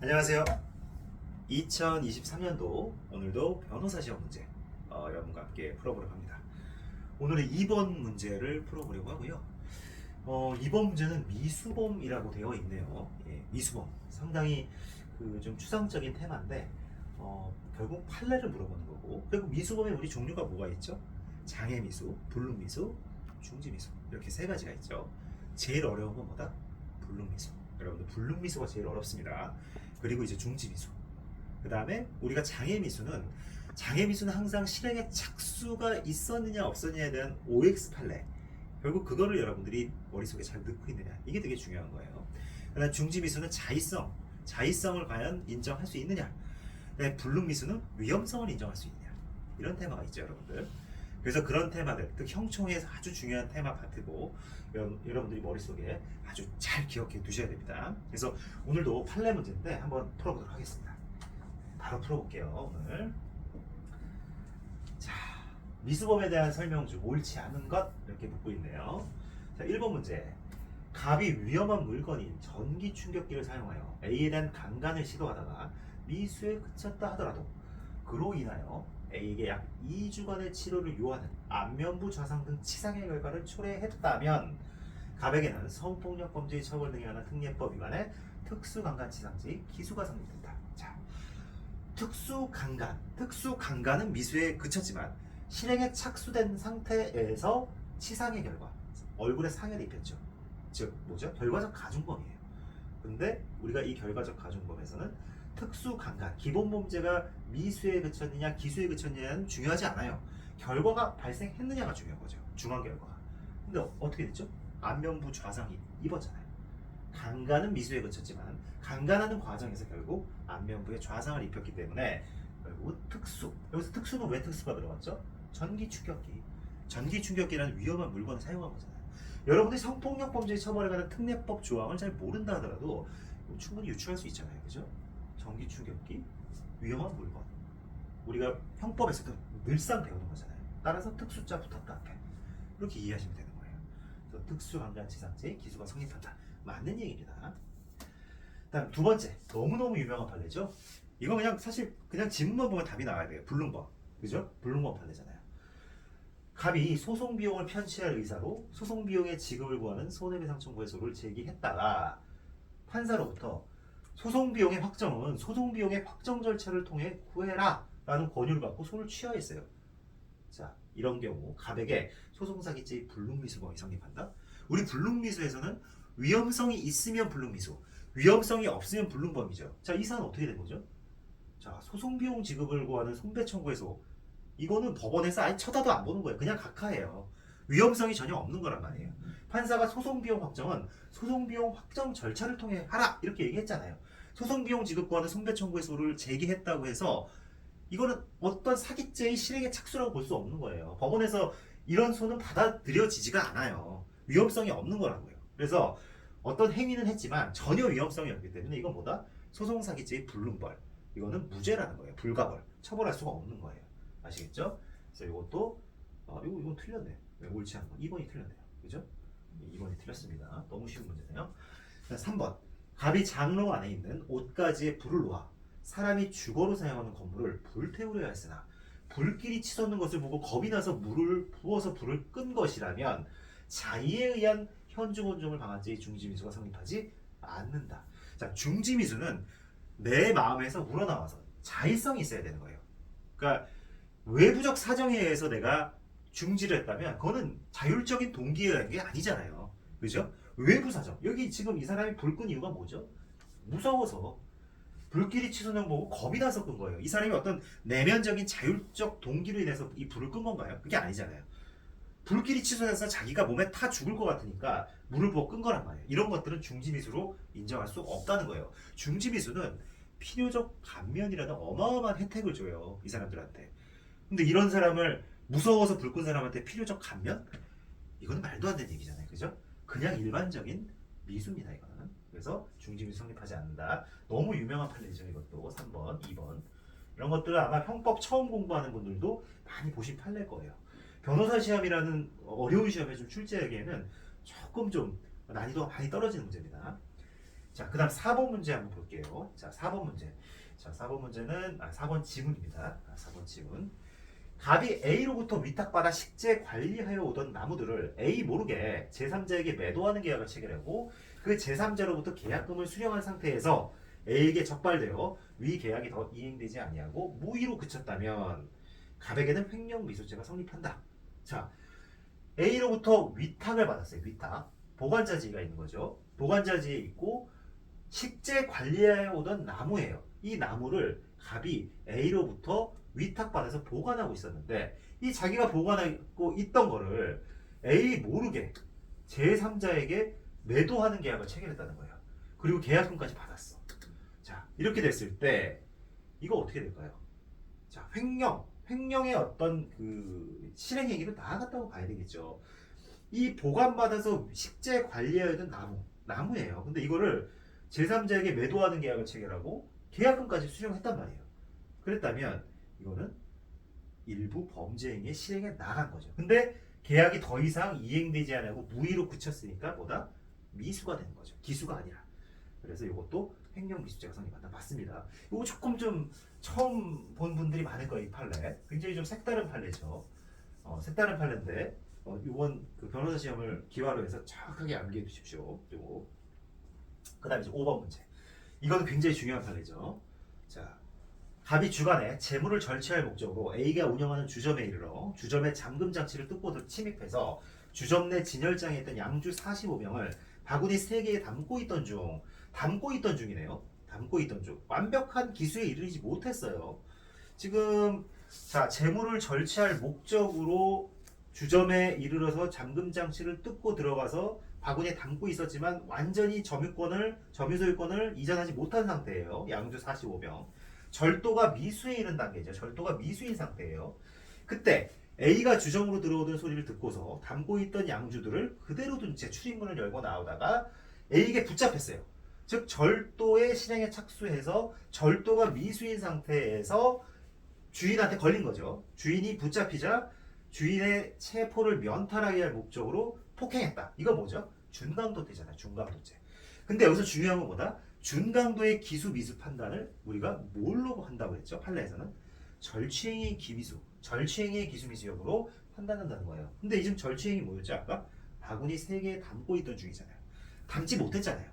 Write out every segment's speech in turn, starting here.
안녕하세요. 2023년도 오늘도 변호사 시험 문제 여러분과 함께 풀어보려고 합니다. 오늘은 2번 문제를 풀어보려고 하고요. 2번 문제는 미수범이라고 되어 있네요. 예, 미수범 상당히 좀 추상적인 테마인데 결국 판례를 물어보는 거고, 그리고 미수범에 우리 종류가 뭐가 있죠? 장애미수, 불능미수, 중지미수, 이렇게 세 가지가 있죠. 제일 어려운 건 뭐다? 불능미수. 여러분들 불능미수가 제일 어렵습니다. 그리고 이제 중지미수. 그 다음에 우리가 장애미수는 항상 실행에 착수가 있었느냐 없었느냐에 대한 OX 판례. 결국 그거를 여러분들이 머릿속에 잘 넣고 있느냐, 이게 되게 중요한 거예요. 그다음 중지미수는 자의성을 과연 인정할 수 있느냐. 불능미수는 위험성을 인정할 수 있느냐. 이런 테마가 있죠, 여러분들. 그래서 그런 테마들, 그 형총에서 아주 중요한 테마 파트고 여러분들이 머릿속에 아주 잘 기억해 두셔야 됩니다. 그래서 오늘도 판례 문제인데 한번 풀어보도록 하겠습니다. 바로 풀어볼게요, 오늘. 자, 미수범에 대한 설명 중 옳지 않은 것 이렇게 묻고 있네요. 자, 1번 문제. 갑이 위험한 물건인 전기 충격기를 사용하여 A에 대한 강간을 시도하다가 미수에 그쳤다 하더라도 그로 인하여 A에게 약 2주간의 치료를 요하는 안면부 좌상 등 치상의 결과를 초래했다면 갑에게는 성폭력 범죄의 처벌 등에 관한 특례법 위반의 특수강간치상죄 기수가 성립된다. 자, 특수강간은 미수에 그쳤지만 실행에 착수된 상태에서 치상의 결과, 얼굴에 상해를 입혔죠. 즉 뭐죠? 결과적 가중범이에요. 근데 우리가 이 결과적 가중범에서는 특수강간, 기본범죄가 미수에 그쳤느냐 기수에 그쳤느냐는 중요하지 않아요. 결과가 발생했느냐가 중요한 거죠. 중한 결과가. 근데 어떻게 됐죠? 안면부 좌상이 입었잖아요. 강간은 미수에 그쳤지만 강간하는 과정에서 결국 안면부에 좌상을 입혔기 때문에 결국 여기서 특수는 왜 특수가 들어갔죠? 전기 충격기라는 위험한 물건을 사용한 거잖아요. 여러분들이 성폭력 범죄 처벌에 관한 특례법 조항을 잘 모른다 하더라도 충분히 유추할 수 있잖아요. 그죠? 전기 충격기, 위험한 물건. 우리가 형법에서도 늘상 배우는 거잖아요. 따라서 특수자 붙었다 앞에. 이렇게 이해하시면 되는 거예요. 그래서 특수강간치상죄 기수가 성립한다. 맞는 얘기입니다. 다음 두 번째, 너무너무 유명한 판례죠. 이거 그냥 사실 그냥 지문만 보면 답이 나와야 돼요. 불능범. 그죠? 불능범 판례잖아요. 갑이 소송 비용을 편취할 의사로 소송 비용의 지급을 구하는 손해배상 청구 해소를 제기했다가 판사로부터 소송 비용의 확정 절차를 통해 구해라 라는 권유를 받고 손을 취하했어요. 자, 이런 경우 갑에게 소송사기죄의 불능미수범이 성립한다. 우리 불능미수에서는 위험성이 있으면 불능미수, 위험성이 없으면 불능범이죠. 자, 이 사안은 어떻게 된 거죠? 자, 소송 비용 지급을 구하는 손배 청구해소, 이거는 법원에서 아예 쳐다도 안 보는 거예요. 그냥 각하예요. 위험성이 전혀 없는 거란 말이에요. 판사가 소송비용 확정은 소송비용 확정 절차를 통해 하라 이렇게 얘기했잖아요. 소송비용 지급 구하는 손배 청구해소를 제기했다고 해서 이거는 어떤 사기죄의 실행의 착수라고 볼 수 없는 거예요. 법원에서 이런 소는 받아들여지지가 않아요. 위험성이 없는 거라고요. 그래서 어떤 행위는 했지만 전혀 위험성이 없기 때문에 이건 뭐다? 소송사기죄의 불능벌. 이거는 무죄라는 거예요. 불가벌. 처벌할 수가 없는 거예요. 아시겠죠? 그래서 이것도 이건 틀렸네. 왜 옳지 않은 거? 2번이 틀렸네요. 그죠? 2번이 틀렸습니다. 너무 쉬운 문제네요. 3번. 갑이 장로 안에 있는 옷가지에 불을 놓아 사람이 주거로 사용하는 건물을 불태우려 했으나 불길이 치솟는 것을 보고 겁이 나서 물을 부어서 불을 끈 것이라면 자의에 의한 현주본종을 방한 죄의 중지미수가 성립하지 않는다. 자, 중지미수는 내 마음에서 우러나와서 자의성이 있어야 되는 거예요. 그러니까 외부적 사정에 의해서 내가 중지를 했다면 그거는 자율적인 동기라는 게 아니잖아요. 그죠? 외부 사정. 여기 지금 이 사람이 불 끈 이유가 뭐죠? 무서워서. 불길이 치솟는 거 보고 겁이 나서 끈 거예요. 이 사람이 어떤 내면적인 자율적 동기로 인해서 이 불을 끈 건가요? 그게 아니잖아요. 불길이 치솟아서 자기가 몸에 타 죽을 것 같으니까 물을 부어 끈 거란 말이에요. 이런 것들은 중지미수로 인정할 수 없다는 거예요. 중지미수는 필요적 감면이라는 어마어마한 혜택을 줘요. 이 사람들한테. 근데 이런 사람을 무서워서 불 끈 사람한테 필요적 감면? 이건 말도 안 되는 얘기잖아요. 그죠? 그냥 일반적인 미수입니다. 이거는. 그래서 중지미수 성립하지 않는다. 너무 유명한 판례죠. 이것도 3번, 2번. 이런 것들은 아마 형법 처음 공부하는 분들도 많이 보신 판례일 거예요. 변호사 시험이라는 어려운 시험에 좀 출제하기에는 조금 좀 난이도가 많이 떨어지는 문제입니다. 자, 그 다음 4번 문제 한번 볼게요. 자, 4번 문제. 자, 4번 문제는 4번 지문입니다. 4번 지문. 갑이 A로부터 위탁받아 식재 관리하여 오던 나무들을 A 모르게 제3자에게 매도하는 계약을 체결하고 그 제3자로부터 계약금을 수령한 상태에서 A에게 적발되어 위 계약이 더 이행되지 아니하고 무의로 그쳤다면 갑에게는 횡령미수죄가 성립한다. 자, A로부터 위탁을 받았어요. 위탁. 보관자지가 있는 거죠. 보관자지에 있고 식재 관리하여 오던 나무예요. 이 나무를 갑이 A로부터 위탁받아서 보관하고 있었는데 이 자기가 보관하고 있던 거를 A 모르게 제3자에게 매도하는 계약을 체결했다는 거예요. 그리고 계약금까지 받았어. 자, 이렇게 됐을 때 이거 어떻게 될까요? 자, 횡령의 어떤 그 실행 행위로 나아갔다고 봐야 되겠죠. 이 보관받아서 식재 관리하던 나무예요. 근데 이거를 제3자에게 매도하는 계약을 체결하고 계약금까지 수령했단 말이에요. 그랬다면 이거는 일부 범죄 행위의 실행에 나간 거죠. 근데 계약이 더 이상 이행되지 않고 무의로 그쳤으니까 뭐다? 미수가 되는 거죠. 기수가 아니라. 그래서 이것도 횡령미수죄가 성립한다. 맞습니다. 이거 조금 좀 처음 본 분들이 많을 거예요. 이 판례. 굉장히 좀 색다른 판례죠. 색다른 판례인데 이번 그 변호사 시험을 기화로 해서 정확하게 암기해 두십시오. 그리고 그 다음에 이제 5번 문제. 이거는 굉장히 중요한 판례죠. 자, 갑이 주간에 재물을 절취할 목적으로 A가 운영하는 주점에 이르러 주점의 잠금 장치를 뜯고 침입해서 주점 내 진열장에 있던 양주 45병을 바구니 3개에 담고 있던 중이네요. 담고 있던 중 완벽한 기수에 이르지 못했어요. 지금 자, 재물을 절취할 목적으로 주점에 이르러서 잠금 장치를 뜯고 들어가서 바구니에 담고 있었지만 완전히 점유 소유권을 이전하지 못한 상태예요. 양주 45병. 절도가 미수에 이른 단계죠. 절도가 미수인 상태예요. 그때 A가 주점으로 들어오던 소리를 듣고서 담고 있던 양주들을 그대로 둔 채 출입문을 열고 나오다가 A에게 붙잡혔어요. 즉 절도의 실행에 착수해서 절도가 미수인 상태에서 주인한테 걸린 거죠. 주인이 붙잡히자 주인의 체포를 면탈하게 할 목적으로 폭행했다. 이거 뭐죠? 준강도죄잖아요. 준강도죄. 근데 여기서 중요한 건 뭐다? 준강도의 기수 미수 판단을 우리가 뭘로 한다고 했죠? 판례에서는 절취행위의 기미수, 절취행위의 기수 미수 여부로 판단한다는 거예요. 근데 지금 절취행위 뭐였죠? 아까 바구니 3개에 담고 있던 중이잖아요. 담지 못했잖아요.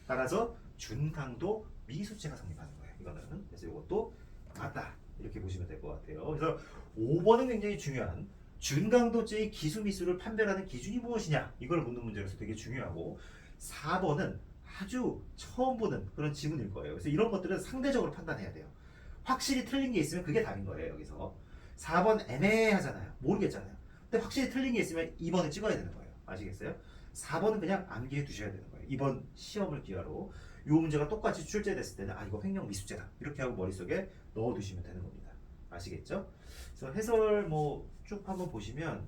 따라서 준강도 미수죄가 성립하는 거예요. 이거는. 그래서 이것도 맞다. 이렇게 보시면 될 것 같아요. 그래서 5번은 굉장히 중요한 준강도죄의 기수 미수를 판별하는 기준이 무엇이냐 이걸 묻는 문제로서 되게 중요하고 4번은 아주 처음 보는 그런 지문일 거예요. 그래서 이런 것들은 상대적으로 판단해야 돼요. 확실히 틀린 게 있으면 그게 답인 거예요. 여기서 4번 애매하잖아요. 모르겠잖아요. 근데 확실히 틀린 게 있으면 2번을 찍어야 되는 거예요. 아시겠어요? 4번은 그냥 암기해 두셔야 되는 거예요. 이번 시험을 기하로 이 문제가 똑같이 출제됐을 때는 이거 횡령 미수죄다 이렇게 하고 머릿속에 넣어 두시면 되는 겁니다. 아시겠죠? 그래서 해설 쭉 한번 보시면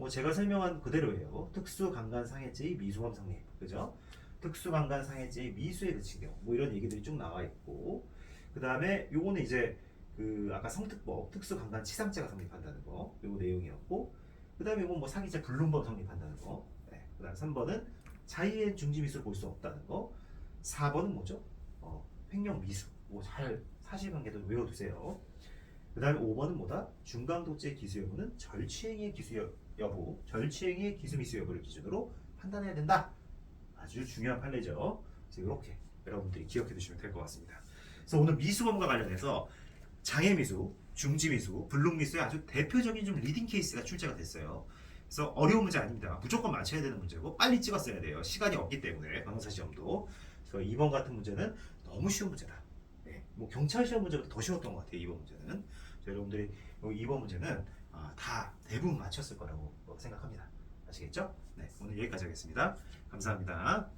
제가 설명한 그대로예요. 특수강간상해죄의 미수범 성립, 그죠? 특수강간상해죄의 미수에 그친 경우 이런 얘기들이 쭉 나와 있고 그 다음에 요거는 이제 그 아까 성특법 특수강간치상죄가 성립한다는 거 요 내용이었고 그 다음에 이건 사기죄 불륜범 성립한다는 거 네. 그 다음 3번은 자의엔 중지미수를 볼 수 없다는 거 4번은 뭐죠? 횡령미수 잘 사실관계도 외워두세요. 그 다음에 5번은 뭐다? 준강도죄 기수 여부는 절취행위의 기수 여부, 절취행위의 기수미수 여부를 기준으로 판단해야 된다. 아주 중요한 판례죠. 그래서 이렇게 여러분들이 기억해 두시면 될 것 같습니다. 그래서 오늘 미수범과 관련해서 장애미수, 중지미수, 불능미수의 아주 대표적인 좀 리딩 케이스가 출제가 됐어요. 그래서 어려운 문제 아닙니다. 무조건 맞춰야 되는 문제고 빨리 찍었어야 돼요. 시간이 없기 때문에 변호사 시험도. 그래서 이번 같은 문제는 너무 쉬운 문제다. 네, 경찰 시험 문제보다 더 쉬웠던 것 같아요. 이번 문제는. 여러분들이 이번 문제는 다 대부분 맞췄을 거라고 생각합니다. 아시겠죠? 네, 오늘 여기까지 하겠습니다. 감사합니다.